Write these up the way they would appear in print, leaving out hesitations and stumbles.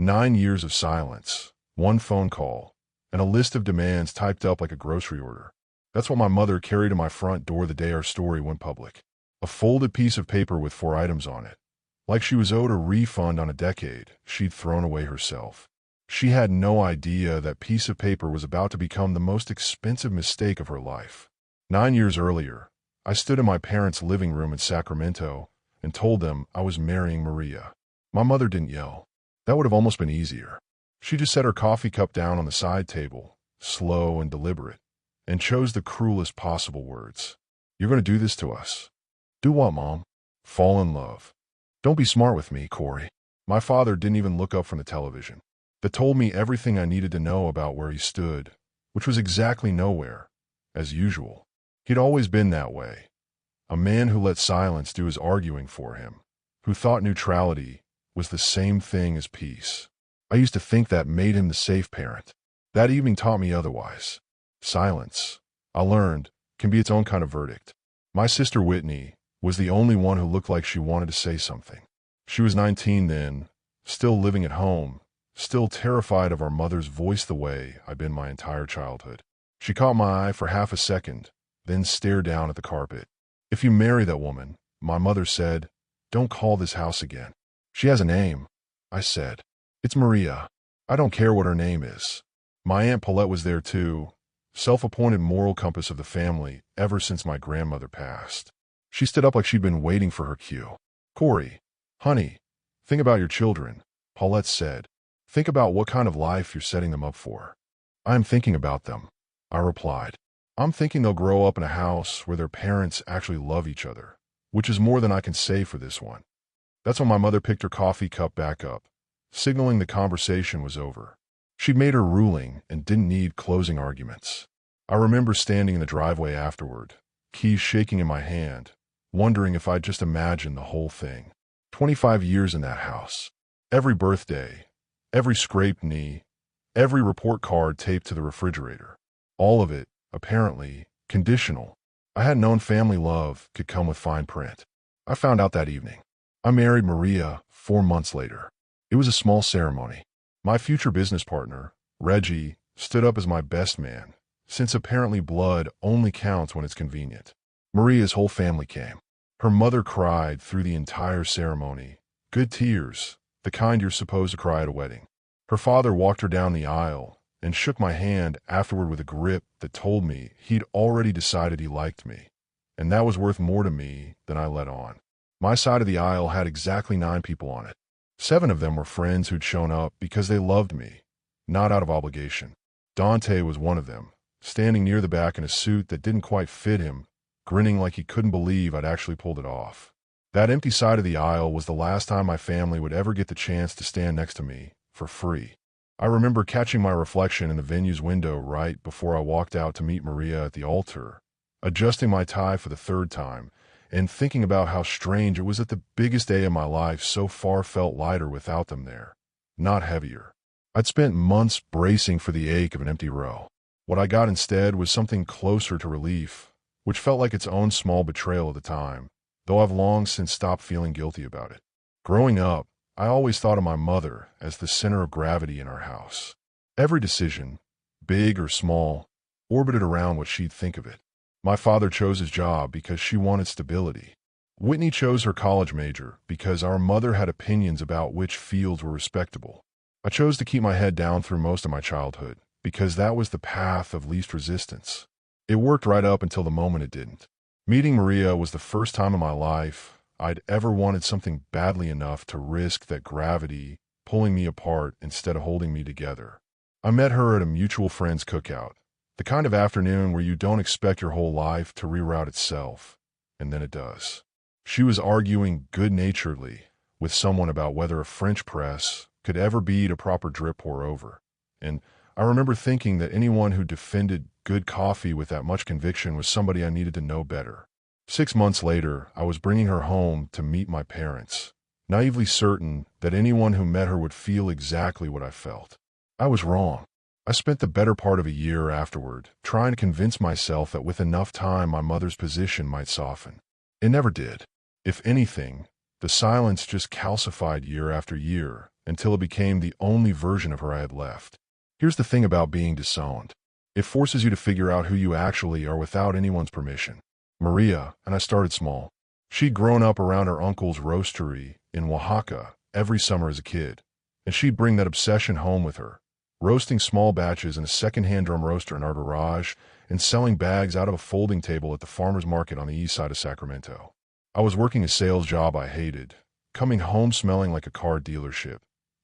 9 years of silence, one phone call, and a list of demands typed up like a grocery order. That's what my mother carried to my front door the day our story went public. A folded piece of paper with 4 items on it. Like she was owed a refund on a decade she'd thrown away herself. She had no idea that piece of paper was about to become the most expensive mistake of her life. 9 years earlier, I stood in my parents' living room in Sacramento and told them I was marrying Maria. My mother didn't yell. That would have almost been easier. She just set her coffee cup down on the side table, slow and deliberate, and chose the cruelest possible words. "You're going to do this to us." "Do what, Mom?" "Fall in love." "Don't be smart with me, Corey." My father didn't even look up from the television. That told me everything I needed to know about where he stood, which was exactly nowhere, as usual. He'd always been that way. A man who let silence do his arguing for him, who thought neutrality was the same thing as peace. I used to think that made him the safe parent. That evening taught me otherwise. Silence, I learned, can be its own kind of verdict. My sister Whitney was the only one who looked like she wanted to say something. She was 19 then, still living at home, still terrified of our mother's voice the way I'd been my entire childhood. She caught my eye for half a second, then stared down at the carpet. "If you marry that woman," my mother said, "don't call this house again." "She has a name," I said. "It's Maria. I don't care what her name is." My Aunt Paulette was there too, self-appointed moral compass of the family ever since my grandmother passed. She stood up like she'd been waiting for her cue. "Corey, honey, think about your children," Paulette said. "Think about what kind of life you're setting them up for." "I am thinking about them," I replied. "I'm thinking they'll grow up in a house where their parents actually love each other, which is more than I can say for this one." That's when my mother picked her coffee cup back up, signaling the conversation was over. She'd made her ruling and didn't need closing arguments. I remember standing in the driveway afterward, keys shaking in my hand, wondering if I'd just imagined the whole thing. 25 years in that house. Every birthday, every scraped knee, every report card taped to the refrigerator. All of it, apparently, conditional. I had known family love could come with fine print. I found out that evening. I married Maria 4 months later. It was a small ceremony. My future business partner, Reggie, stood up as my best man, since apparently blood only counts when it's convenient. Maria's whole family came. Her mother cried through the entire ceremony. Good tears, the kind you're supposed to cry at a wedding. Her father walked her down the aisle and shook my hand afterward with a grip that told me he'd already decided he liked me, and that was worth more to me than I let on. My side of the aisle had exactly 9 people on it. 7 of them were friends who'd shown up because they loved me, not out of obligation. Dante was one of them, standing near the back in a suit that didn't quite fit him, grinning like he couldn't believe I'd actually pulled it off. That empty side of the aisle was the last time my family would ever get the chance to stand next to me, for free. I remember catching my reflection in the venue's window right before I walked out to meet Maria at the altar, adjusting my tie for the 3rd time, and thinking about how strange it was that the biggest day of my life so far felt lighter without them there, not heavier. I'd spent months bracing for the ache of an empty row. What I got instead was something closer to relief, which felt like its own small betrayal at the time, though I've long since stopped feeling guilty about it. Growing up, I always thought of my mother as the center of gravity in our house. Every decision, big or small, orbited around what she'd think of it. My father chose his job because she wanted stability. Whitney chose her college major because our mother had opinions about which fields were respectable. I chose to keep my head down through most of my childhood because that was the path of least resistance. It worked right up until the moment it didn't. Meeting Maria was the first time in my life I'd ever wanted something badly enough to risk that gravity pulling me apart instead of holding me together. I met her at a mutual friend's cookout, the kind of afternoon where you don't expect your whole life to reroute itself, and then it does. She was arguing good-naturedly with someone about whether a French press could ever beat a proper drip pour over, and I remember thinking that anyone who defended good coffee with that much conviction was somebody I needed to know better. 6 months later, I was bringing her home to meet my parents, naively certain that anyone who met her would feel exactly what I felt. I was wrong. I spent the better part of a year afterward trying to convince myself that with enough time my mother's position might soften. It never did. If anything, the silence just calcified year after year until it became the only version of her I had left. Here's the thing about being disowned. It forces you to figure out who you actually are without anyone's permission. Maria, and I started small. She'd grown up around her uncle's roastery in Oaxaca every summer as a kid, and she'd bring that obsession home with her, roasting small batches in a second-hand drum roaster in our garage and selling bags out of a folding table at the farmer's market on the east side of Sacramento. I was working a sales job I hated, coming home smelling like a car dealership,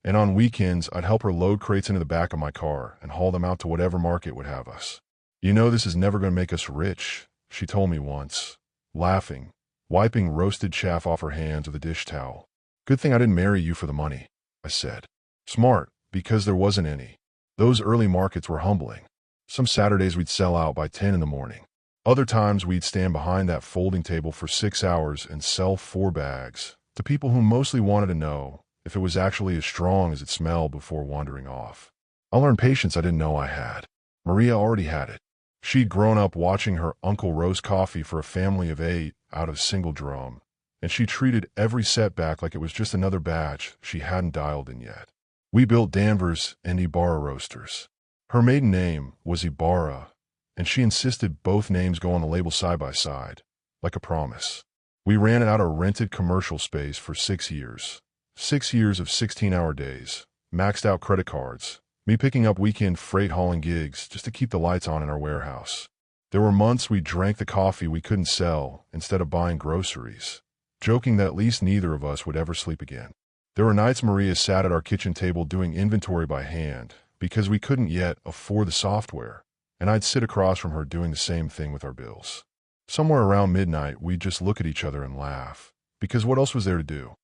and on weekends I'd help her load crates into the back of my car and haul them out to whatever market would have us. "You know this is never going to make us rich," she told me once, laughing, wiping roasted chaff off her hands with a dish towel. "Good thing I didn't marry you for the money," I said. Smart, because there wasn't any. Those early markets were humbling. Some Saturdays we'd sell out by 10 in the morning. Other times we'd stand behind that folding table for 6 hours and sell 4 bags to people who mostly wanted to know if it was actually as strong as it smelled before wandering off. I learned patience I didn't know I had. Maria already had it. She'd grown up watching her uncle roast coffee for a family of 8 out of a single drum, and she treated every setback like it was just another batch she hadn't dialed in yet. We built Danvers and Ibarra roasters. Her maiden name was Ibarra, and she insisted both names go on the label side by side, like a promise. We ran it out of rented commercial space for 6 years. 6 years of 16-hour days, maxed out credit cards, me picking up weekend freight hauling gigs just to keep the lights on in our warehouse. There were months we drank the coffee we couldn't sell instead of buying groceries, joking that at least neither of us would ever sleep again. There were nights Maria sat at our kitchen table doing inventory by hand because we couldn't yet afford the software, and I'd sit across from her doing the same thing with our bills. Somewhere around midnight, we'd just look at each other and laugh, because what else was there to do?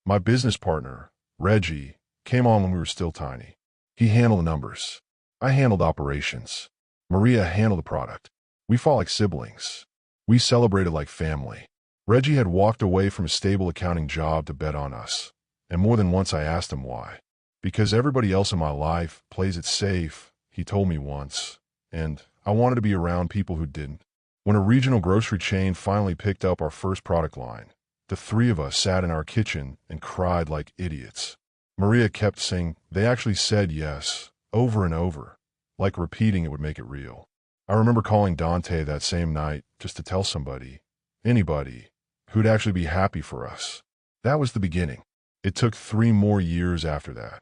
My business partner, Reggie, came on when we were still tiny. He handled the numbers. I handled operations. Maria handled the product. We fought like siblings. We celebrated like family. Reggie had walked away from a stable accounting job to bet on us, and more than once I asked him why. "Because everybody else in my life plays it safe," he told me once, and I wanted to be around people who didn't. When a regional grocery chain finally picked up our first product line, the 3 of us sat in our kitchen and cried like idiots. Maria kept saying they actually said yes, over and over, like repeating it would make it real. I remember calling Dante that same night just to tell somebody, anybody, who'd actually be happy for us. That was the beginning. It took 3 more years after that,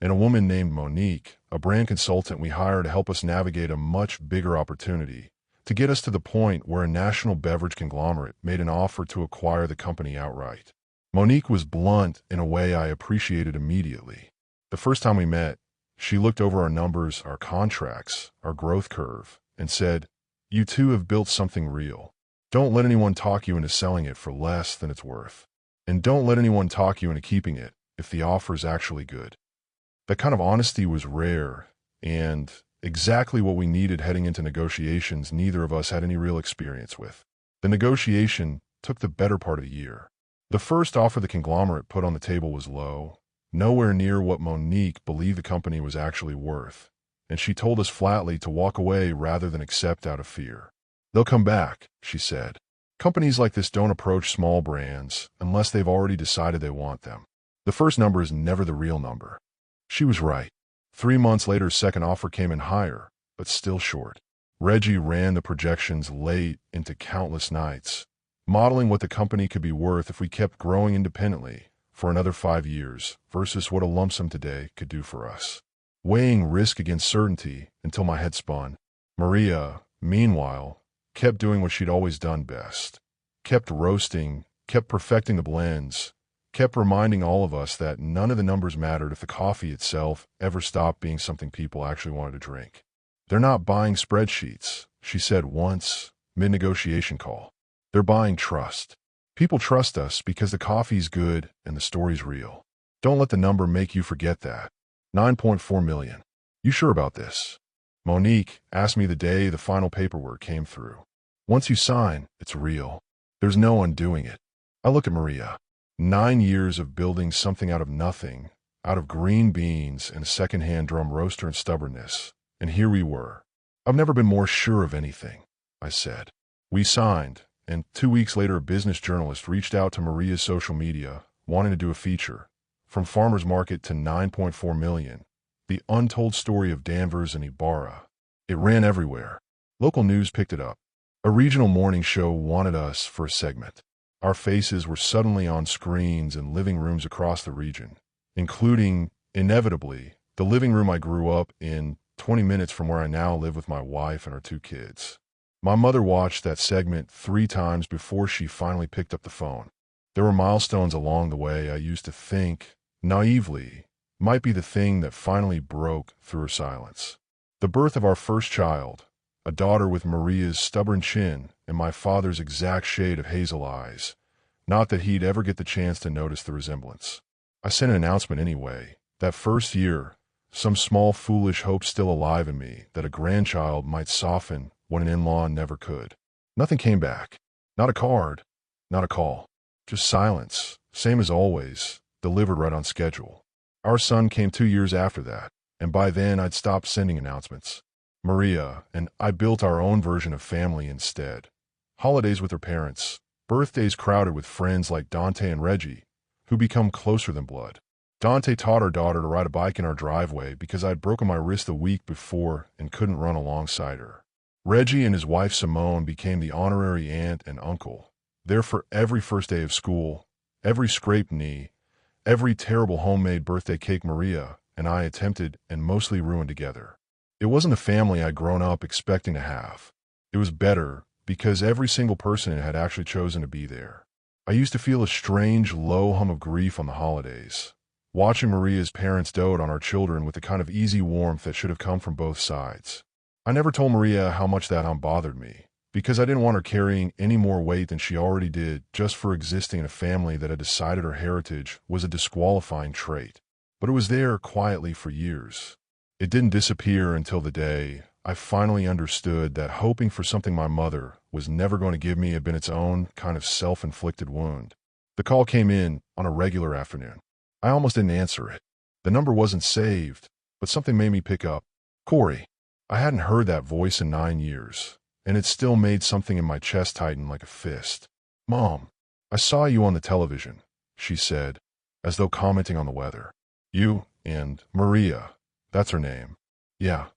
and a woman named Monique, a brand consultant we hired to help us navigate a much bigger opportunity, to get us to the point where a national beverage conglomerate made an offer to acquire the company outright. Monique was blunt in a way I appreciated immediately. The first time we met, she looked over our numbers, our contracts, our growth curve, and said, "You two have built something real. Don't let anyone talk you into selling it for less than it's worth. And don't let anyone talk you into keeping it if the offer is actually good." That kind of honesty was rare, and exactly what we needed heading into negotiations neither of us had any real experience with. The negotiation took the better part of a year. The first offer the conglomerate put on the table was low, nowhere near what Monique believed the company was actually worth, and she told us flatly to walk away rather than accept out of fear. "They'll come back," she said. "Companies like this don't approach small brands unless they've already decided they want them. The first number is never the real number." She was right. 3 months later, second offer came in higher, but still short. Reggie ran the projections late into countless nights, modeling what the company could be worth if we kept growing independently for another 5 years versus what a lump sum today could do for us. Weighing risk against certainty until my head spun. Maria, meanwhile, kept doing what she'd always done best. Kept roasting, kept perfecting the blends, kept reminding all of us that none of the numbers mattered if the coffee itself ever stopped being something people actually wanted to drink. "They're not buying spreadsheets," she said once, mid-negotiation call. "They're buying trust. People trust us because the coffee's good and the story's real. Don't let the number make you forget that. 9.4 million. You sure about this?" Monique asked me the day the final paperwork came through. "Once you sign, it's real. There's no undoing it." I look at Maria. 9 years of building something out of nothing, out of green beans and a second-hand drum roaster and stubbornness. And here we were. "I've never been more sure of anything," I said. We signed, and 2 weeks later a business journalist reached out to Maria's social media, wanting to do a feature, from farmer's market to 9.4 million. The untold story of Danvers and Ibarra. It ran everywhere. Local news picked it up. A regional morning show wanted us for a segment. Our faces were suddenly on screens in living rooms across the region, including, inevitably, the living room I grew up in 20 minutes from where I now live with my wife and our 2 kids. My mother watched that segment 3 times before she finally picked up the phone. There were milestones along the way I used to think, naively, might be the thing that finally broke through her silence. The birth of our first child, a daughter with Maria's stubborn chin and my father's exact shade of hazel eyes. Not that he'd ever get the chance to notice the resemblance. I sent an announcement anyway. That first year, some small foolish hope still alive in me that a grandchild might soften what an in-law never could. Nothing came back. Not a card, not a call. Just silence, same as always, delivered right on schedule. Our son came 2 years after that, and by then I'd stopped sending announcements. Maria and I built our own version of family instead. Holidays with her parents, birthdays crowded with friends like Dante and Reggie, who become closer than blood. Dante taught our daughter to ride a bike in our driveway because I'd broken my wrist the week before and couldn't run alongside her. Reggie and his wife Simone became the honorary aunt and uncle, there for every first day of school, every scraped knee, every terrible homemade birthday cake Maria and I attempted and mostly ruined together. It wasn't a family I'd grown up expecting to have. It was better because every single person in it had actually chosen to be there. I used to feel a strange, low hum of grief on the holidays, watching Maria's parents dote on our children with the kind of easy warmth that should have come from both sides. I never told Maria how much that hum bothered me, because I didn't want her carrying any more weight than she already did just for existing in a family that had decided her heritage was a disqualifying trait. But it was there quietly for years. It didn't disappear until the day I finally understood that hoping for something my mother was never going to give me had been its own kind of self-inflicted wound. The call came in on a regular afternoon. I almost didn't answer it. The number wasn't saved, but something made me pick up. Corey. I hadn't heard that voice in 9 years, and it still made something in my chest tighten like a fist. Mom, I saw you on the television, she said, as though commenting on the weather. You and Maria. That's her name. Yeah.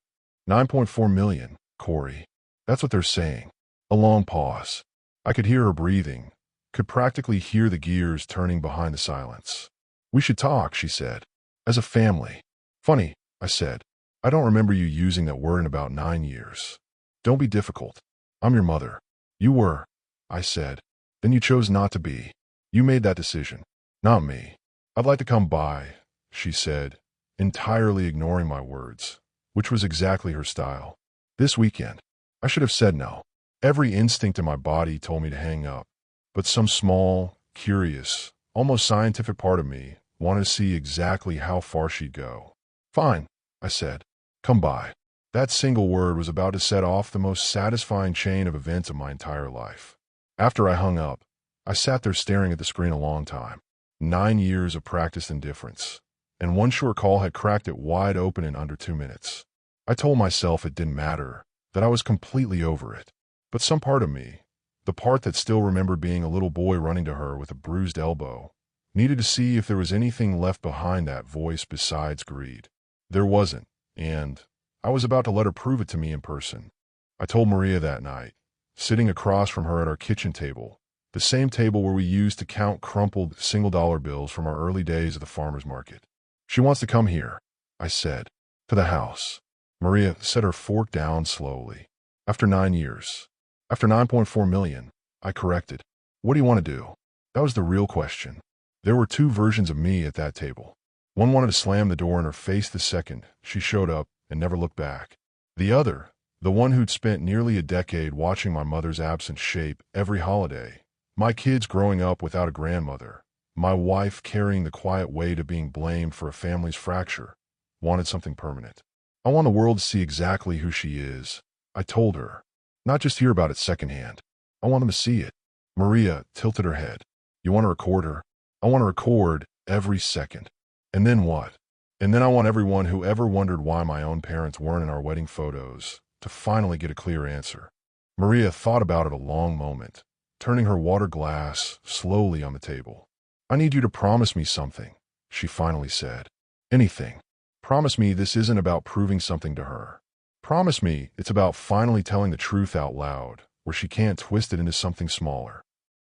9.4 million, Corey. That's what they're saying. A long pause. I could hear her breathing, could practically hear the gears turning behind the silence. We should talk, she said. As a family. Funny, I said. I don't remember you using that word in about 9 years. Don't be difficult. I'm your mother. You were, I said. Then you chose not to be. You made that decision. Not me. I'd like to come by, she said, entirely ignoring my words, which was exactly her style. This weekend. I should have said no. Every instinct in my body told me to hang up, but some small, curious, almost scientific part of me wanted to see exactly how far she'd go. Fine, I said. Come by. That single word was about to set off the most satisfying chain of events of my entire life. After I hung up, I sat there staring at the screen a long time. 9 years of practiced indifference, and one short call had cracked it wide open in under 2 minutes. I told myself it didn't matter, that I was completely over it. But some part of me, the part that still remembered being a little boy running to her with a bruised elbow, needed to see if there was anything left behind that voice besides greed. There wasn't, and I was about to let her prove it to me in person. I told Maria that night, sitting across from her at our kitchen table, the same table where we used to count crumpled single-dollar bills from our early days at the farmer's market. She wants to come here, I said, to the house. Maria set her fork down slowly. After 9 years. After 9.4 million, I corrected. What do you want to do? That was the real question. There were 2 versions of me at that table. One wanted to slam the door in her face the second she showed up and never looked back. The other, the one who'd spent nearly a decade watching my mother's absence shape every holiday, my kids growing up without a grandmother, my wife carrying the quiet weight of being blamed for a family's fracture, wanted something permanent. I want the world to see exactly who she is, I told her. Not just hear about it secondhand. I want them to see it. Maria tilted her head. You want to record her? I want to record every second. And then what? And then I want everyone who ever wondered why my own parents weren't in our wedding photos to finally get a clear answer. Maria thought about it a long moment, turning her water glass slowly on the table. I need you to promise me something, she finally said. Anything. Promise me this isn't about proving something to her. Promise me it's about finally telling the truth out loud, where she can't twist it into something smaller.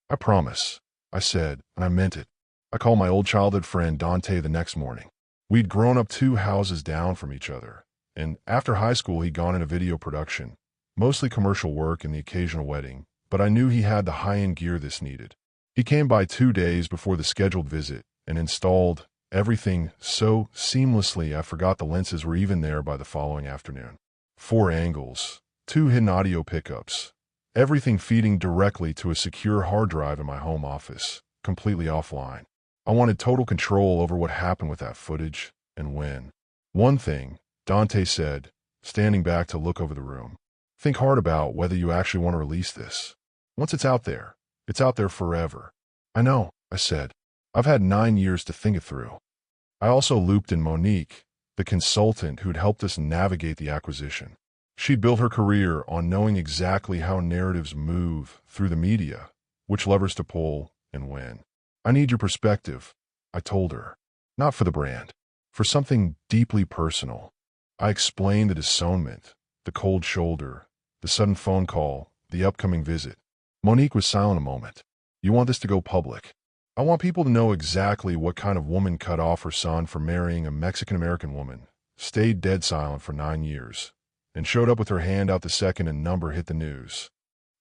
I promise, I said, and I meant it. I called my old childhood friend Dante the next morning. We'd grown up 2 houses down from each other, and after high school he'd gone into video production, mostly commercial work and the occasional wedding, but I knew he had the high-end gear this needed. He came by 2 days before the scheduled visit and installed everything so seamlessly I forgot the lenses were even there by the following afternoon. 4 angles, 2 hidden audio pickups, everything feeding directly to a secure hard drive in my home office, completely offline. I wanted total control over what happened with that footage and when. One thing, Dante said, standing back to look over the room. Think hard about whether you actually want to release this. Once it's out there forever. I know, I said. I've had 9 years to think it through. I also looped in Monique, the consultant who'd helped us navigate the acquisition. She'd built her career on knowing exactly how narratives move through the media, which levers to pull and when. I need your perspective, I told her. Not for the brand, for something deeply personal. I explained the disownment, the cold shoulder, the sudden phone call, the upcoming visit. Monique was silent a moment. You want this to go public. I want people to know exactly what kind of woman cut off her son for marrying a Mexican-American woman, stayed dead silent for 9 years, and showed up with her hand out the second a number hit the news.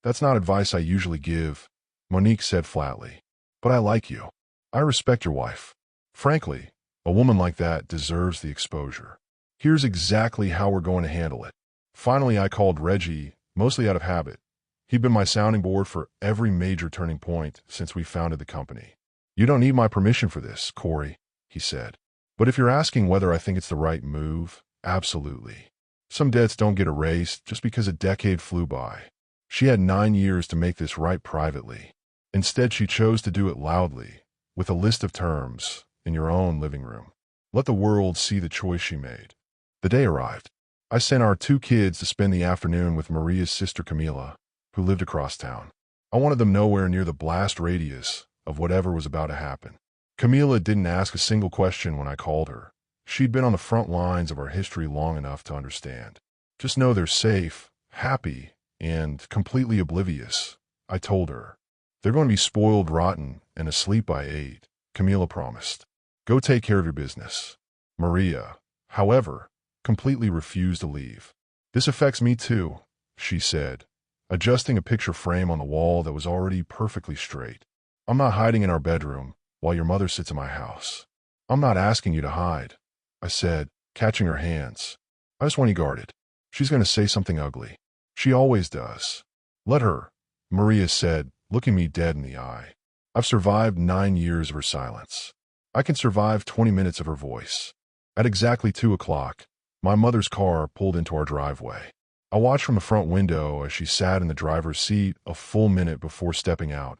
That's not advice I usually give, Monique said flatly. But I like you. I respect your wife. Frankly, a woman like that deserves the exposure. Here's exactly how we're going to handle it. Finally, I called Reggie, mostly out of habit. He'd been my sounding board for every major turning point since we founded the company. You don't need my permission for this, Corey, he said. But if you're asking whether I think it's the right move, absolutely. Some debts don't get erased just because a decade flew by. She had 9 years to make this right privately. Instead, she chose to do it loudly, with a list of terms, in your own living room. Let the world see the choice she made. The day arrived. I sent our 2 kids to spend the afternoon with Maria's sister Camila, who lived across town. I wanted them nowhere near the blast radius of whatever was about to happen. Camila didn't ask a single question when I called her. She'd been on the front lines of our history long enough to understand. Just know they're safe, happy, and completely oblivious, I told her. They're going to be spoiled rotten and asleep by 8, Camila promised. Go take care of your business. Maria, however, completely refused to leave. This affects me too, she said, adjusting a picture frame on the wall that was already perfectly straight. I'm not hiding in our bedroom while your mother sits in my house. I'm not asking you to hide, I said, catching her hands. I just want you guarded. She's going to say something ugly. She always does. Let her, Maria said, looking me dead in the eye. I've survived 9 years of her silence. I can survive 20 minutes of her voice. At exactly 2 o'clock, my mother's car pulled into our driveway. I watched from the front window as she sat in the driver's seat a full minute before stepping out,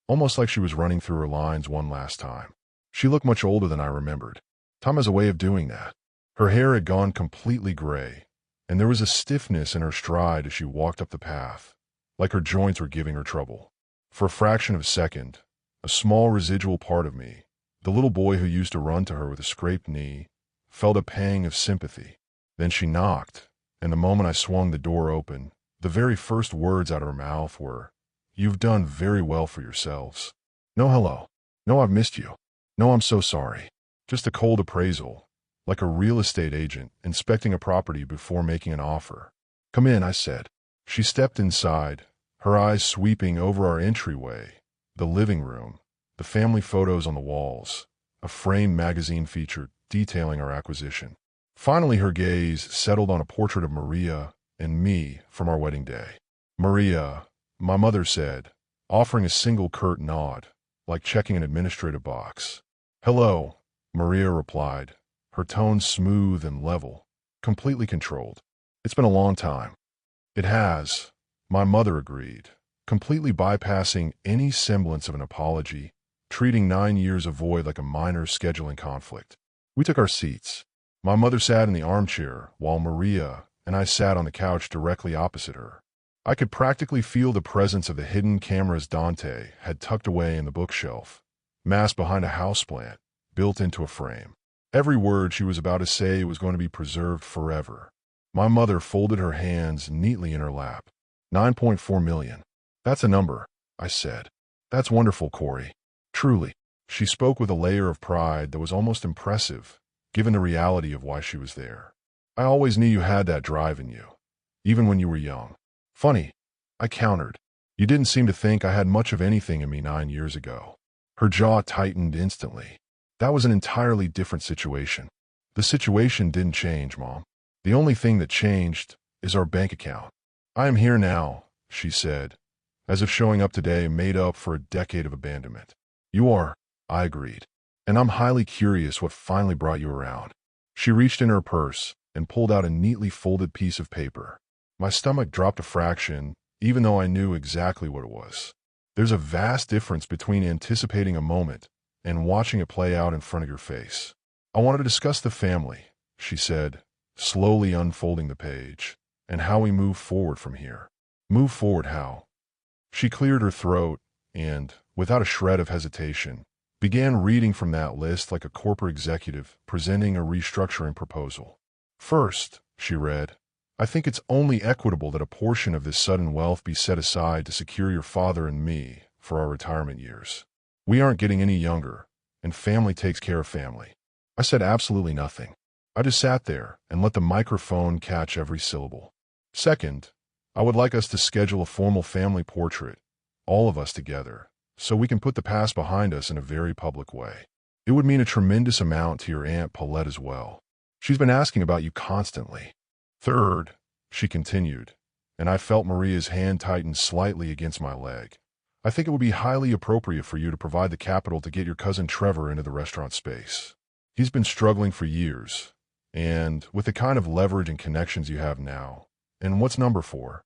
almost like she was running through her lines one last time. She looked much older than I remembered. Time has a way of doing that. Her hair had gone completely gray, and there was a stiffness in her stride as she walked up the path, like her joints were giving her trouble. For a fraction of a second, a small residual part of me, the little boy who used to run to her with a scraped knee, felt a pang of sympathy. Then she knocked, and the moment I swung the door open, the very first words out of her mouth were, "You've done very well for yourselves." No hello. No, I've missed you. No, I'm so sorry. Just a cold appraisal, like a real estate agent inspecting a property before making an offer. Come in, I said. She stepped inside, her eyes sweeping over our entryway, the living room, the family photos on the walls, a framed magazine feature detailing our acquisition. Finally, her gaze settled on a portrait of Maria and me from our wedding day. Maria, my mother said, offering a single curt nod, like checking an administrative box. Hello, Maria replied, her tone smooth and level, completely controlled. It's been a long time. It has, my mother agreed, completely bypassing any semblance of an apology, treating 9 years of void like a minor scheduling conflict. We took our seats. My mother sat in the armchair, while Maria and I sat on the couch directly opposite her. I could practically feel the presence of the hidden cameras Dante had tucked away in the bookshelf, masked behind a houseplant, built into a frame. Every word she was about to say was going to be preserved forever. My mother folded her hands neatly in her lap. 9.4 million. That's a number, I said. That's wonderful, Corey. Truly. She spoke with a layer of pride that was almost impressive, given the reality of why she was there. I always knew you had that drive in you, even when you were young. Funny, I countered. You didn't seem to think I had much of anything in me 9 years ago. Her jaw tightened instantly. That was an entirely different situation. The situation didn't change, Mom. The only thing that changed is our bank account. I am here now, she said, as if showing up today made up for a decade of abandonment. You are, I agreed. And I'm highly curious what finally brought you around. She reached in her purse and pulled out a neatly folded piece of paper. My stomach dropped a fraction, even though I knew exactly what it was. There's a vast difference between anticipating a moment and watching it play out in front of your face. I wanted to discuss the family, she said, slowly unfolding the page, and how we move forward from here. Move forward how? She cleared her throat and, without a shred of hesitation, began reading from that list like a corporate executive presenting a restructuring proposal. First, she read, I think it's only equitable that a portion of this sudden wealth be set aside to secure your father and me for our retirement years. We aren't getting any younger, and family takes care of family. I said absolutely nothing. I just sat there and let the microphone catch every syllable. Second, I would like us to schedule a formal family portrait, all of us together, so we can put the past behind us in a very public way. It would mean a tremendous amount to your Aunt Paulette as well. She's been asking about you constantly. Third, she continued, and I felt Maria's hand tighten slightly against my leg. I think it would be highly appropriate for you to provide the capital to get your cousin Trevor into the restaurant space. He's been struggling for years, and with the kind of leverage and connections you have now, and what's number 4?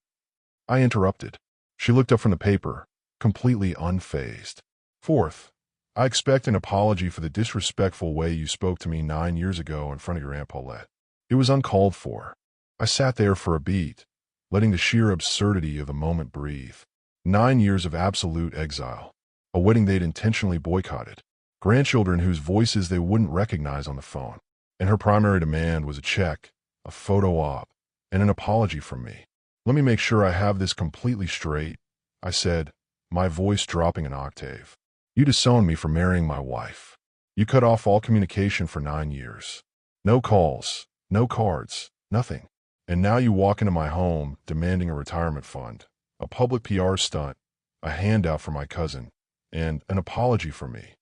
I interrupted. She looked up from the paper, completely unfazed. Fourth, I expect an apology for the disrespectful way you spoke to me 9 years ago in front of your Aunt Paulette. It was uncalled for. I sat there for a beat, letting the sheer absurdity of the moment breathe. 9 years of absolute exile. A wedding they'd intentionally boycotted. Grandchildren whose voices they wouldn't recognize on the phone. And her primary demand was a check, a photo op, and an apology from me. Let me make sure I have this completely straight, I said, my voice dropping an octave. You disowned me for marrying my wife. You cut off all communication for 9 years. No calls, no cards, nothing. And now you walk into my home demanding a retirement fund, a public PR stunt, a handout for my cousin, and an apology from me.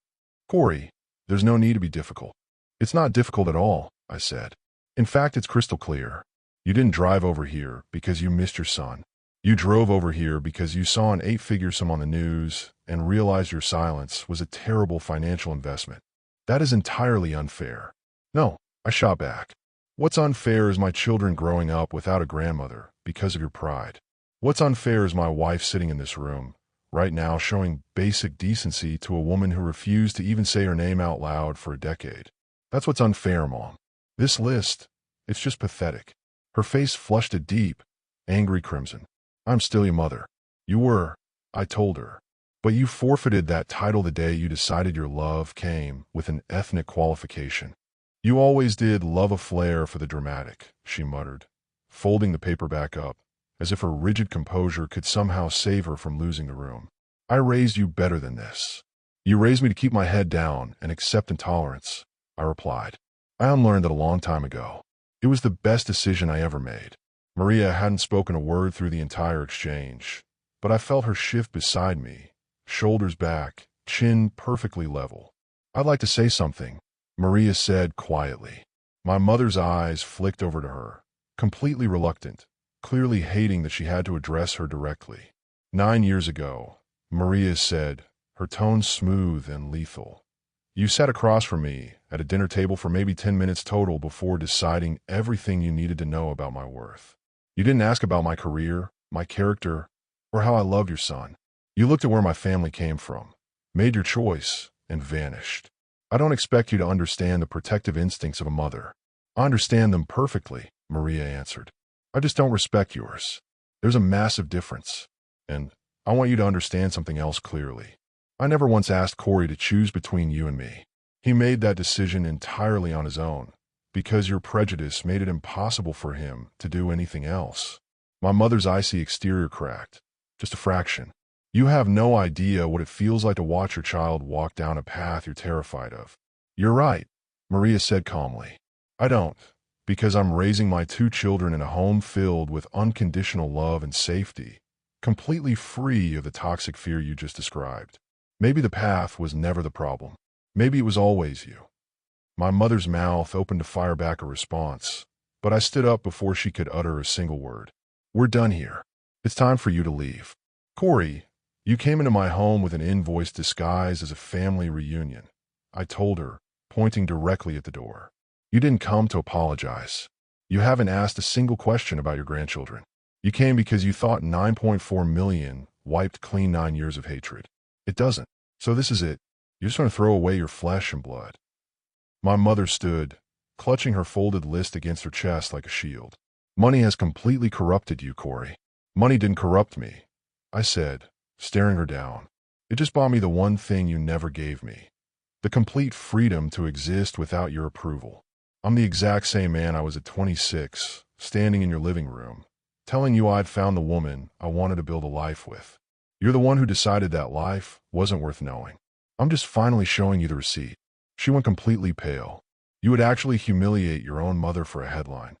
Corey, there's no need to be difficult. It's not difficult at all, I said. In fact, it's crystal clear. You didn't drive over here because you missed your son. You drove over here because you saw an 8-figure sum on the news and realized your silence was a terrible financial investment. That is entirely unfair. No, I shot back. What's unfair is my children growing up without a grandmother because of your pride. What's unfair is my wife sitting in this room, right now showing basic decency to a woman who refused to even say her name out loud for a decade. That's what's unfair, Mom. This list, it's just pathetic. Her face flushed a deep, angry crimson. I'm still your mother. You were, I told her. But you forfeited that title the day you decided your love came with an ethnic qualification. You always did love a flair for the dramatic, she muttered, folding the paper back up, as if her rigid composure could somehow save her from losing the room. I raised you better than this. You raised me to keep my head down and accept intolerance, I replied. I unlearned it a long time ago. It was the best decision I ever made. Maria hadn't spoken a word through the entire exchange, but I felt her shift beside me, shoulders back, chin perfectly level. I'd like to say something, Maria said quietly. My mother's eyes flicked over to her, completely reluctant, clearly hating that she had to address her directly. 9 years ago, Maria said, her tone smooth and lethal. You sat across from me at a dinner table for maybe 10 minutes total before deciding everything you needed to know about my worth. You didn't ask about my career, my character, or how I loved your son. You looked at where my family came from, made your choice, and vanished. I don't expect you to understand the protective instincts of a mother. I understand them perfectly, Maria answered. I just don't respect yours. There's a massive difference. And I want you to understand something else clearly. I never once asked Corey to choose between you and me. He made that decision entirely on his own, because your prejudice made it impossible for him to do anything else. My mother's icy exterior cracked. Just a fraction. You have no idea what it feels like to watch your child walk down a path you're terrified of. You're right, Maria said calmly. I don't, because I'm raising my 2 children in a home filled with unconditional love and safety, completely free of the toxic fear you just described. Maybe the path was never the problem. Maybe it was always you. My mother's mouth opened to fire back a response, but I stood up before she could utter a single word. We're done here. It's time for you to leave. Corey, you came into my home with an invoice disguised as a family reunion, I told her, pointing directly at the door. You didn't come to apologize. You haven't asked a single question about your grandchildren. You came because you thought 9.4 million wiped clean 9 years of hatred. It doesn't. So this is it. You just want to throw away your flesh and blood. My mother stood, clutching her folded list against her chest like a shield. Money has completely corrupted you, Corey. Money didn't corrupt me, I said, staring her down. It just bought me the one thing you never gave me. The complete freedom to exist without your approval. I'm the exact same man I was at 26, standing in your living room, telling you I'd found the woman I wanted to build a life with. You're the one who decided that life wasn't worth knowing. I'm just finally showing you the receipt. She went completely pale. You would actually humiliate your own mother for a headline.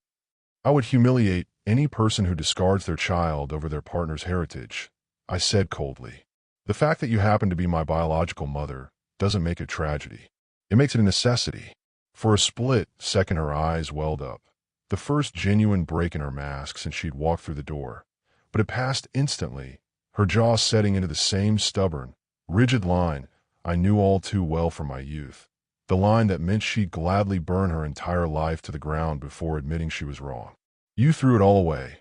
I would humiliate any person who discards their child over their partner's heritage, I said coldly. The fact that you happen to be my biological mother doesn't make it tragedy. It makes it a necessity. For a split second, her eyes welled up, the first genuine break in her mask since she'd walked through the door. But it passed instantly, her jaw setting into the same stubborn, rigid line I knew all too well from my youth. The line that meant she'd gladly burn her entire life to the ground before admitting she was wrong. You threw it all away,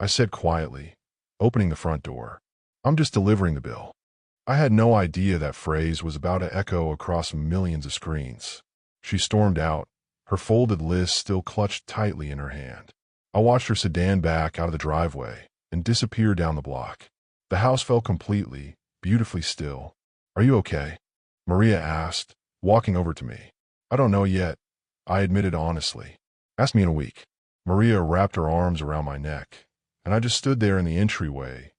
I said quietly, opening the front door. I'm just delivering the bill. I had no idea that phrase was about to echo across millions of screens. She stormed out, her folded list still clutched tightly in her hand. I watched her sedan back out of the driveway and disappear down the block. The house felt completely, beautifully still. Are you okay? Maria asked, walking over to me. I don't know yet, I admitted honestly. Ask me in a week. Maria wrapped her arms around my neck, and I just stood there in the entryway,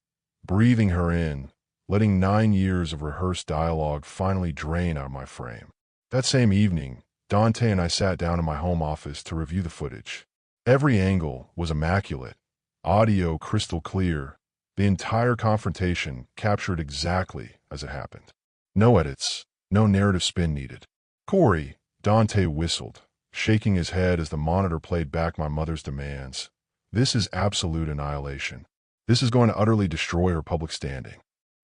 breathing her in, letting 9 years of rehearsed dialogue finally drain out of my frame. That same evening, Dante and I sat down in my home office to review the footage. Every angle was immaculate, audio crystal clear, the entire confrontation captured exactly as it happened. No edits, no narrative spin needed. Corey, Dante whistled, shaking his head as the monitor played back my mother's demands. This is absolute annihilation. This is going to utterly destroy her public standing.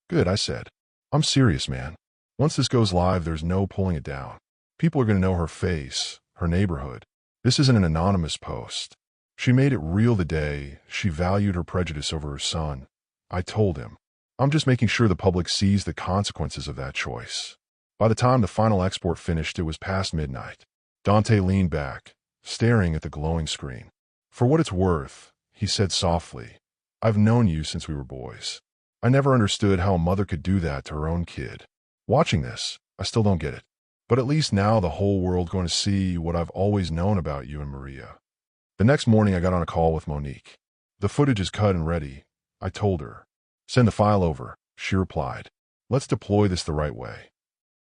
Good, I said. I'm serious, man. Once this goes live, there's no pulling it down. People are going to know her face, her neighborhood. This isn't an anonymous post. She made it real the day she valued her prejudice over her son. I told him. I'm just making sure the public sees the consequences of that choice. By the time the final export finished, it was past midnight. Dante leaned back, staring at the glowing screen. For what it's worth, he said softly, I've known you since we were boys. I never understood how a mother could do that to her own kid. Watching this, I still don't get it. But at least now the whole world's going to see what I've always known about you and Maria. The next morning I got on a call with Monique. The footage is cut and ready, I told her. Send the file over, she replied. Let's deploy this the right way.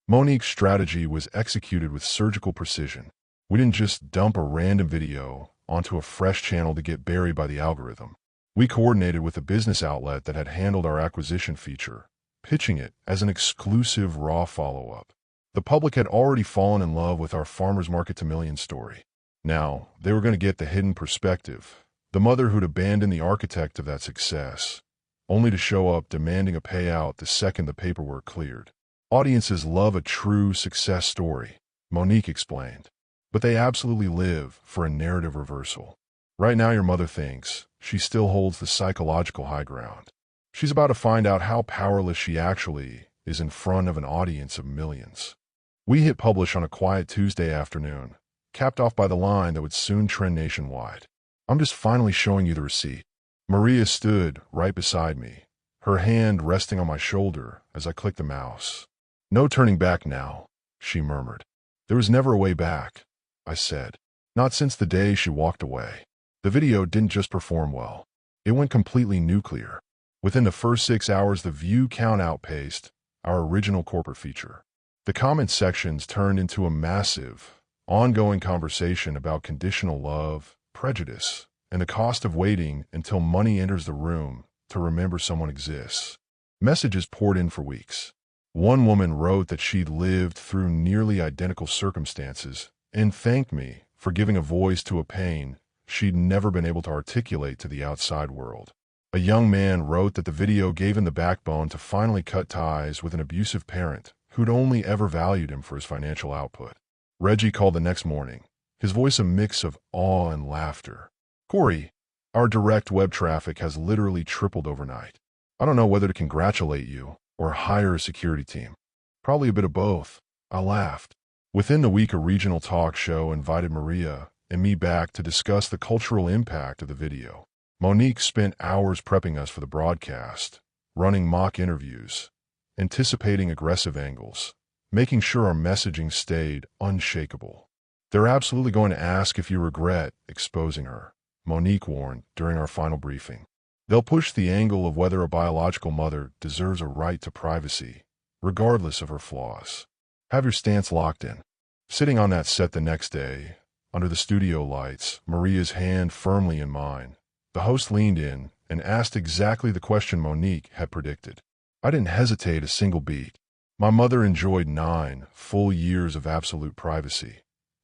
Monique's strategy was executed with surgical precision. We didn't just dump a random video onto a fresh channel to get buried by the algorithm. We coordinated with a business outlet that had handled our acquisition feature, pitching it as an exclusive raw follow-up. The public had already fallen in love with our farmer's market to millions story. Now, they were going to get the hidden perspective, the mother who'd abandoned the architect of that success, only to show up demanding a payout the second the paperwork cleared. Audiences love a true success story, Monique explained, but they absolutely live for a narrative reversal. Right now your mother thinks she still holds the psychological high ground. She's about to find out how powerless she actually is in front of an audience of millions. We hit publish on a quiet Tuesday afternoon, capped off by the line that would soon trend nationwide. I'm just finally showing you the receipt. Maria stood right beside me, her hand resting on my shoulder as I clicked the mouse. No turning back now, she murmured. There was never a way back, I said. Not since the day she walked away. The video didn't just perform well. It went completely nuclear. Within the first 6 hours, the view count outpaced our original corporate feature. The comment sections turned into a massive, ongoing conversation about conditional love, prejudice, and the cost of waiting until money enters the room to remember someone exists. Messages poured in for weeks. One woman wrote that she'd lived through nearly identical circumstances and thanked me for giving a voice to a pain she'd never been able to articulate to the outside world. A young man wrote that the video gave him the backbone to finally cut ties with an abusive parent who'd only ever valued him for his financial output. Reggie called the next morning, his voice a mix of awe and laughter. "Corey, our direct web traffic has literally tripled overnight. I don't know whether to congratulate you or hire a security team. Probably a bit of both." I laughed. Within the week, a regional talk show invited Maria and me back to discuss the cultural impact of the video. Monique spent hours prepping us for the broadcast, running mock interviews, anticipating aggressive angles, making sure our messaging stayed unshakable. "They're absolutely going to ask if you regret exposing her," Monique warned during our final briefing. "They'll push the angle of whether a biological mother deserves a right to privacy, regardless of her flaws. Have your stance locked in." Sitting on that set the next day, under the studio lights, Maria's hand firmly in mine, the host leaned in and asked exactly the question Monique had predicted. I didn't hesitate a single beat. "My mother enjoyed 9 full years of absolute privacy,"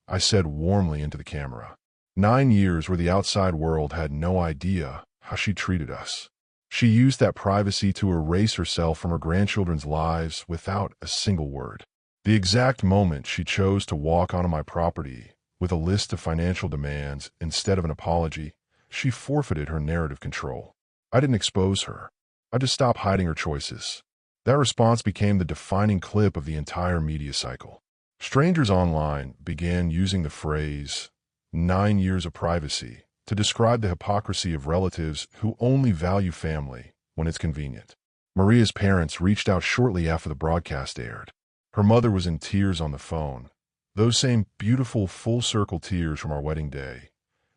I said warmly into the camera. 9 years where the outside world had no idea how she treated us. She used that privacy to erase herself from her grandchildren's lives without a single word. The exact moment she chose to walk onto my property with a list of financial demands instead of an apology, she forfeited her narrative control. I didn't expose her. I just stopped hiding her choices. That response became the defining clip of the entire media cycle. Strangers online began using the phrase 9 years of privacy to describe the hypocrisy of relatives who only value family when it's convenient. Maria's parents reached out shortly after the broadcast aired. Her mother was in tears on the phone, those same beautiful full-circle tears from our wedding day,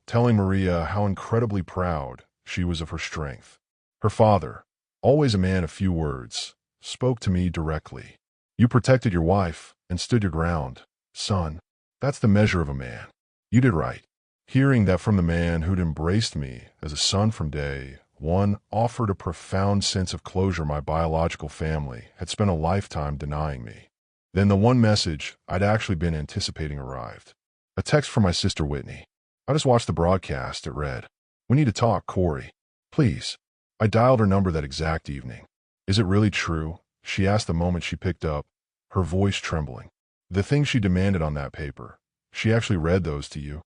telling Maria how incredibly proud she was of her strength. Her father, always a man of few words, spoke to me directly. "You protected your wife and stood your ground, son. That's the measure of a man. You did right." Hearing that from the man who'd embraced me as a son from day one offered a profound sense of closure my biological family had spent a lifetime denying me. Then the one message I'd actually been anticipating arrived. A text from my sister Whitney. "I just watched the broadcast," it read. "We need to talk, Corey. Please." I dialed her number that exact evening. "Is it really true?" she asked the moment she picked up, her voice trembling. "The things she demanded on that paper, she actually read those to you?"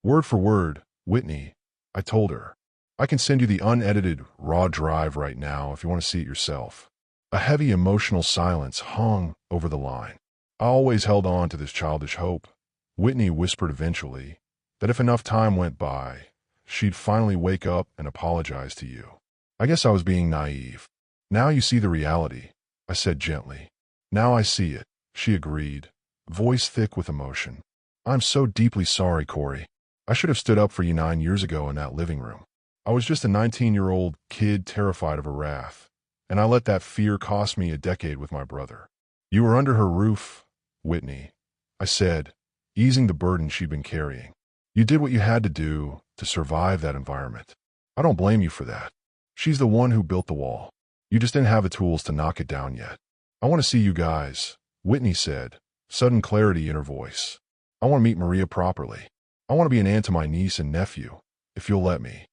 "Word for word, Whitney," I told her. "I can send you the unedited, raw drive right now if you want to see it yourself." A heavy emotional silence hung over the line. I always held on to this childish hope. Whitney whispered eventually that if enough time went by, she'd finally wake up and apologize to you. I guess I was being naive. "Now you see the reality," I said gently. "Now I see it," she agreed, voice thick with emotion. "I'm so deeply sorry, Corey. I should have stood up for you 9 years ago in that living room. I was just a 19-year-old kid terrified of her wrath, and I let that fear cost me a decade with my brother." "You were under her roof, Whitney," I said, easing the burden she'd been carrying. "You did what you had to do to survive that environment. I don't blame you for that. She's the one who built the wall. You just didn't have the tools to knock it down yet." "I want to see you guys," Whitney said, sudden clarity in her voice. "I want to meet Maria properly. I want to be an aunt to my niece and nephew, if you'll let me."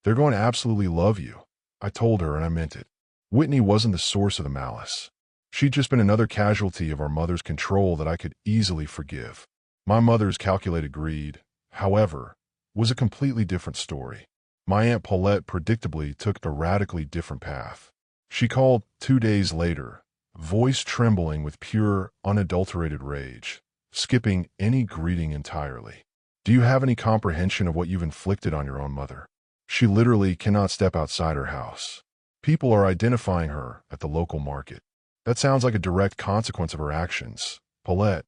"They're going to absolutely love you," I told her, and I meant it. Whitney wasn't the source of the malice. She'd just been another casualty of our mother's control that I could easily forgive. My mother's calculated greed, however, was a completely different story. My Aunt Paulette predictably took a radically different path. She called 2 days later, voice trembling with pure, unadulterated rage, skipping any greeting entirely. "Do you have any comprehension of what you've inflicted on your own mother? She literally cannot step outside her house. People are identifying her at the local market. That sounds like a direct consequence of her actions, Paulette.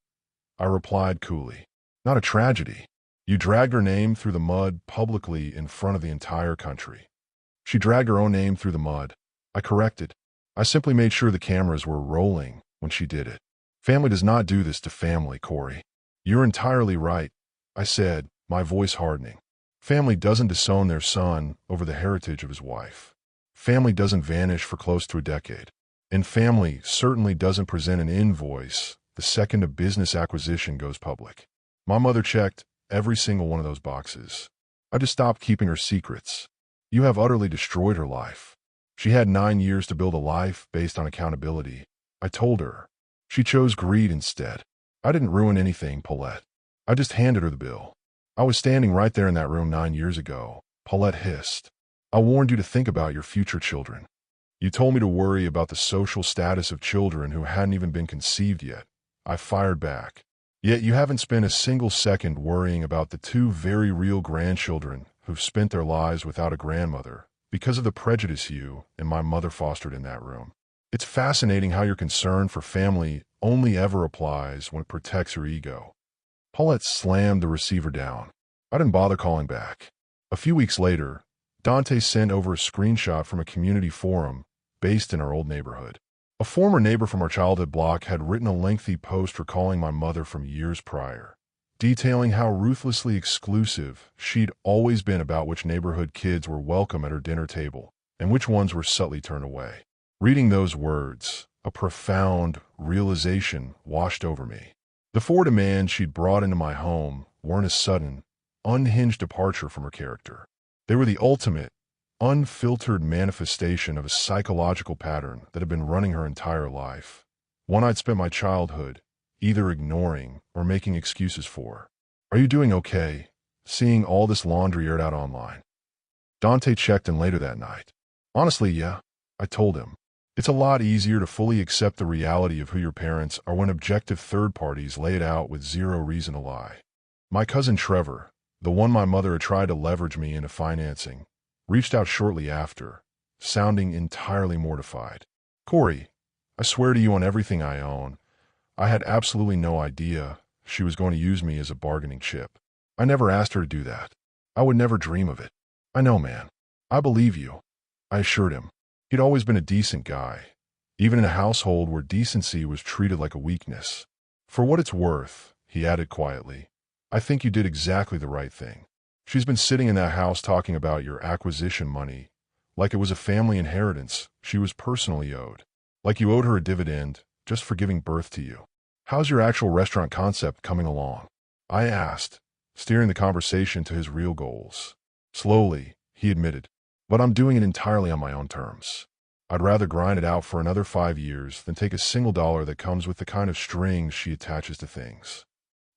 I replied coolly. Not a tragedy. You dragged her name through the mud publicly in front of the entire country. She dragged her own name through the mud. I corrected. I simply made sure the cameras were rolling when she did it. Family does not do this to family, Corey. You're entirely right, I said, my voice hardening. Family doesn't disown their son over the heritage of his wife. Family doesn't vanish for close to a decade. And family certainly doesn't present an invoice the second a business acquisition goes public. My mother checked every single one of those boxes. I just stopped keeping her secrets. You have utterly destroyed her life. She had 9 years to build a life based on accountability. I told her. She chose greed instead. I didn't ruin anything, Paulette. I just handed her the bill. I was standing right there in that room 9 years ago. Paulette hissed. I warned you to think about your future children. You told me to worry about the social status of children who hadn't even been conceived yet. I fired back. Yet you haven't spent a single second worrying about the 2 very real grandchildren who've spent their lives without a grandmother because of the prejudice you and my mother fostered in that room. It's fascinating how your concern for family only ever applies when it protects your ego. Paulette slammed the receiver down. I didn't bother calling back. A few weeks later, Dante sent over a screenshot from a community forum based in our old neighborhood. A former neighbor from our childhood block had written a lengthy post recalling my mother from years prior, detailing how ruthlessly exclusive she'd always been about which neighborhood kids were welcome at her dinner table and which ones were subtly turned away. Reading those words, a profound realization washed over me. The 4 demands she'd brought into my home weren't a sudden, unhinged departure from her character. They were the ultimate, unfiltered manifestation of a psychological pattern that had been running her entire life. One I'd spent my childhood either ignoring or making excuses for. Are you doing okay? Seeing all this laundry aired out online. Dante checked in later that night. Honestly, yeah, I told him. It's a lot easier to fully accept the reality of who your parents are when objective third parties lay it out with zero reason to lie. My cousin Trevor, the one my mother had tried to leverage me into financing, reached out shortly after, sounding entirely mortified. Corey, I swear to you on everything I own, I had absolutely no idea she was going to use me as a bargaining chip. I never asked her to do that. I would never dream of it. I know, man. I believe you, I assured him. He'd always been a decent guy, even in a household where decency was treated like a weakness. For what it's worth, he added quietly, I think you did exactly the right thing. She's been sitting in that house talking about your acquisition money, like it was a family inheritance she was personally owed, like you owed her a dividend just for giving birth to you. How's your actual restaurant concept coming along? I asked, steering the conversation to his real goals. Slowly, he admitted, but I'm doing it entirely on my own terms. I'd rather grind it out for another 5 years than take a single dollar that comes with the kind of strings she attaches to things.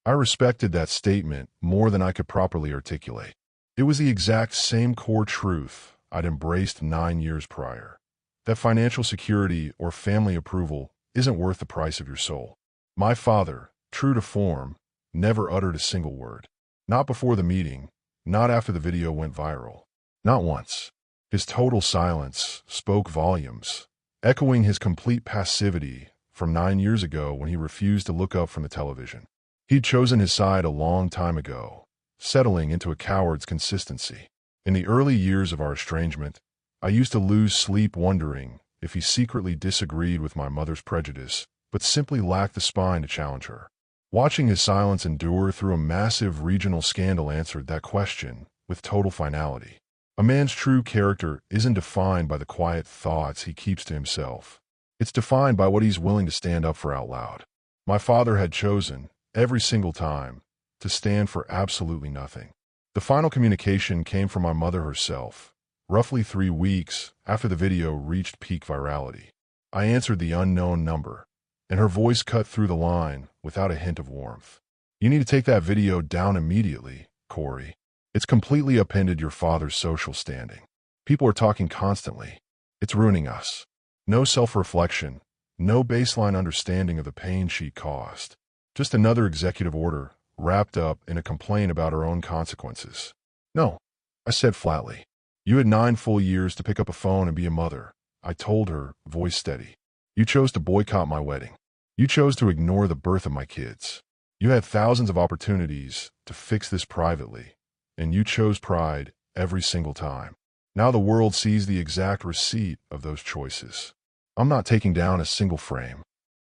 I respected that statement more than I could properly articulate. It was the exact same core truth I'd embraced 9 years prior, that financial security or family approval isn't worth the price of your soul. My father, true to form, never uttered a single word. Not before the meeting, not after the video went viral. Not once. His total silence spoke volumes, echoing his complete passivity from 9 years ago when he refused to look up from the television. He'd chosen his side a long time ago, settling into a coward's consistency. In the early years of our estrangement, I used to lose sleep wondering if he secretly disagreed with my mother's prejudice, but simply lacked the spine to challenge her. Watching his silence endure through a massive regional scandal answered that question with total finality. A man's true character isn't defined by the quiet thoughts he keeps to himself. It's defined by what he's willing to stand up for out loud. My father had chosen, every single time, to stand for absolutely nothing. The final communication came from my mother herself, roughly 3 weeks after the video reached peak virality. I answered the unknown number, and her voice cut through the line without a hint of warmth. You need to take that video down immediately, Corey. It's completely upended your father's social standing. People are talking constantly. It's ruining us. No self-reflection, no baseline understanding of the pain she caused. Just another executive order wrapped up in a complaint about her own consequences. No, I said flatly. You had 9 full years to pick up a phone and be a mother, I told her, voice steady. You chose to boycott my wedding. You chose to ignore the birth of my kids. You had thousands of opportunities to fix this privately, and you chose pride every single time. Now the world sees the exact receipt of those choices. I'm not taking down a single frame.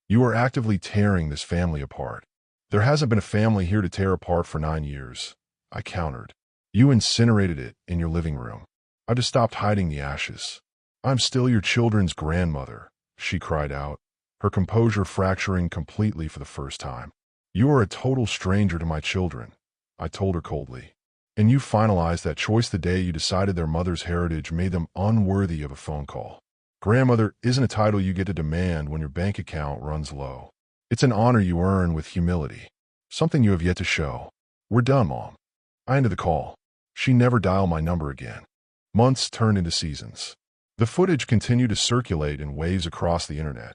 You are actively tearing this family apart. There hasn't been a family here to tear apart for 9 years, I countered. You incinerated it in your living room. I just stopped hiding the ashes. I'm still your children's grandmother, she cried out, her composure fracturing completely for the first time. You are a total stranger to my children, I told her coldly. And you finalized that choice the day you decided their mother's heritage made them unworthy of a phone call. Grandmother isn't a title you get to demand when your bank account runs low. It's an honor you earn with humility, something you have yet to show. We're done, Mom. I ended the call. She never dialed my number again. Months turned into seasons. The footage continued to circulate in waves across the internet,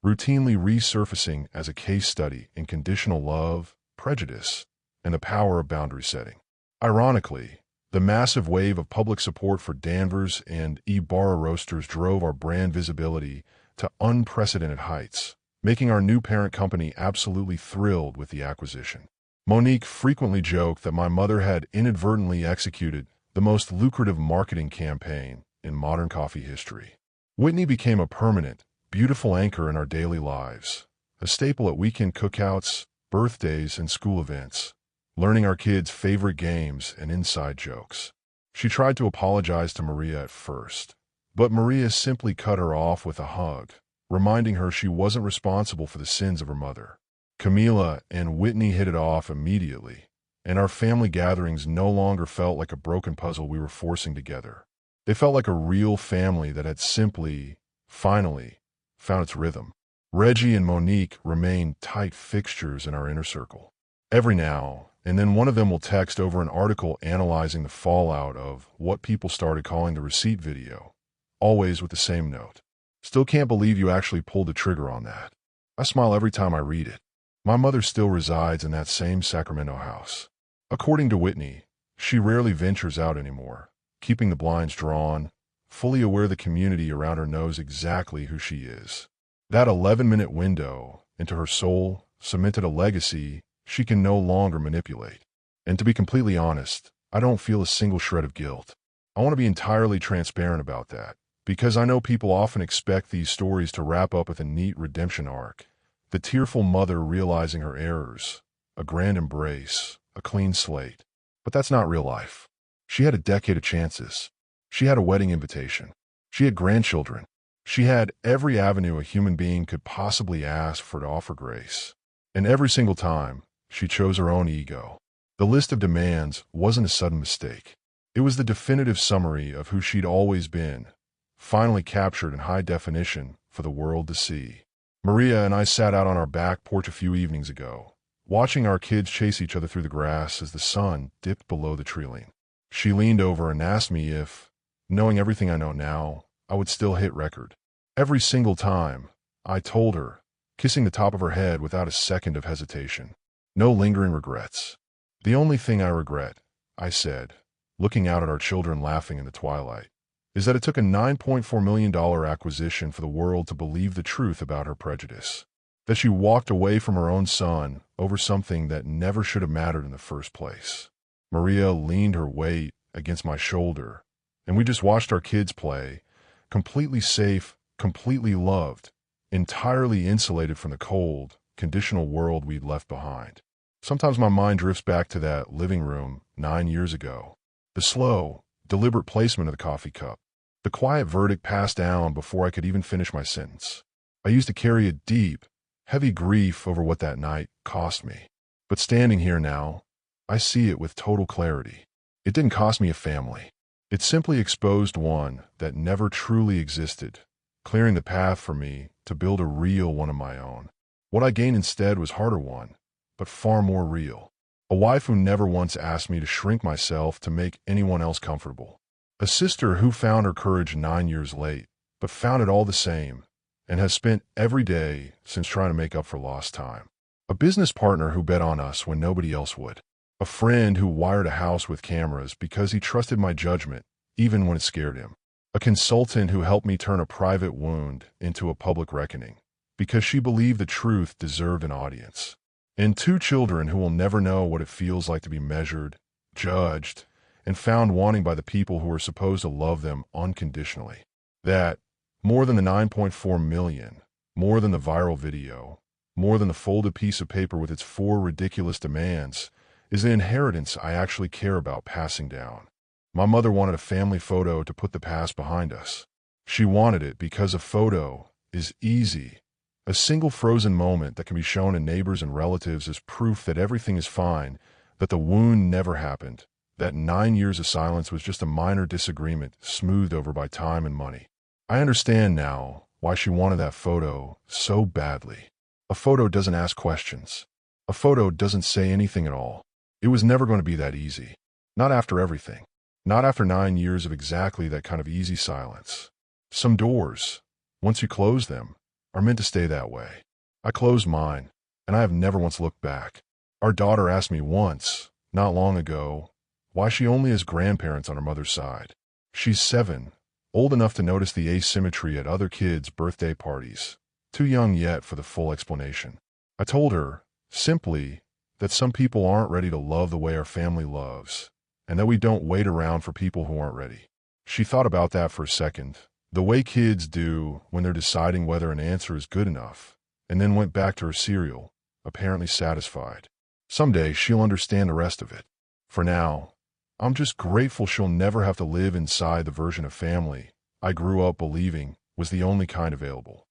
routinely resurfacing as a case study in conditional love, prejudice, and the power of boundary setting. Ironically, the massive wave of public support for Danvers and Ibarra roasters drove our brand visibility to unprecedented heights, making our new parent company absolutely thrilled with the acquisition. Monique frequently joked that my mother had inadvertently executed the most lucrative marketing campaign in modern coffee history. Whitney became a permanent, beautiful anchor in our daily lives, a staple at weekend cookouts, birthdays, and school events, learning our kids' favorite games and inside jokes. She tried to apologize to Maria at first, but Maria simply cut her off with a hug, reminding her she wasn't responsible for the sins of her mother. Camila and Whitney hit it off immediately, and our family gatherings no longer felt like a broken puzzle we were forcing together. They felt like a real family that had finally, found its rhythm. Reggie and Monique remained tight fixtures in our inner circle. Every now and then one of them will text over an article analyzing the fallout of what people started calling the receipt video, always with the same note. Still can't believe you actually pulled the trigger on that. I smile every time I read it. My mother still resides in that same Sacramento house. According to Whitney, she rarely ventures out anymore, keeping the blinds drawn, fully aware the community around her knows exactly who she is. That 11-minute window into her soul cemented a legacy she can no longer manipulate. And to be completely honest, I don't feel a single shred of guilt. I want to be entirely transparent about that, because I know people often expect these stories to wrap up with a neat redemption arc. The tearful mother realizing her errors, a grand embrace, a clean slate. But that's not real life. She had a decade of chances. She had a wedding invitation. She had grandchildren. She had every avenue a human being could possibly ask for to offer grace. And every single time, she chose her own ego. The list of demands wasn't a sudden mistake. It was the definitive summary of who she'd always been, finally captured in high definition for the world to see. Maria and I sat out on our back porch a few evenings ago, watching our kids chase each other through the grass as the sun dipped below the tree-line. She leaned over and asked me if, knowing everything I know now, I would still hit record. Every single time, I told her, kissing the top of her head without a second of hesitation. No lingering regrets. The only thing I regret, I said, looking out at our children laughing in the twilight, is that it took a $9.4 million acquisition for the world to believe the truth about her prejudice. That she walked away from her own son over something that never should have mattered in the first place. Maria leaned her weight against my shoulder, and we just watched our kids play, completely safe, completely loved, entirely insulated from the cold, conditional world we'd left behind. Sometimes my mind drifts back to that living room 9 years ago. The slow, deliberate placement of the coffee cup. The quiet verdict passed down before I could even finish my sentence. I used to carry a deep, heavy grief over what that night cost me. But standing here now, I see it with total clarity. It didn't cost me a family. It simply exposed one that never truly existed, clearing the path for me to build a real one of my own. What I gained instead was harder one, but far more real. A wife who never once asked me to shrink myself to make anyone else comfortable. A sister who found her courage 9 years late, but found it all the same, and has spent every day since trying to make up for lost time. A business partner who bet on us when nobody else would. A friend who wired a house with cameras because he trusted my judgment, even when it scared him. A consultant who helped me turn a private wound into a public reckoning, because she believed the truth deserved an audience. and two children who will never know what it feels like to be measured, judged, and found wanting by the people who are supposed to love them unconditionally. That, more than the 9.4 million, more than the viral video, more than the folded piece of paper with its 4 ridiculous demands, is the inheritance I actually care about passing down. My mother wanted a family photo to put the past behind us. She wanted it because a photo is easy. A single frozen moment that can be shown to neighbors and relatives is proof that everything is fine, that the wound never happened, that 9 years of silence was just a minor disagreement smoothed over by time and money. I understand now why she wanted that photo so badly. A photo doesn't ask questions. A photo doesn't say anything at all. It was never going to be that easy. Not after everything. Not after 9 years of exactly that kind of easy silence. Some doors, once you close them, are meant to stay that way. I closed mine, and I have never once looked back. Our daughter asked me once, not long ago, why she only has grandparents on her mother's side. She's 7, old enough to notice the asymmetry at other kids' birthday parties, too young yet for the full explanation. I told her, simply, that some people aren't ready to love the way our family loves, and that we don't wait around for people who aren't ready. She thought about that for a second, the way kids do when they're deciding whether an answer is good enough, and then went back to her cereal, apparently satisfied. Someday she'll understand the rest of it. For now, I'm just grateful she'll never have to live inside the version of family I grew up believing was the only kind available.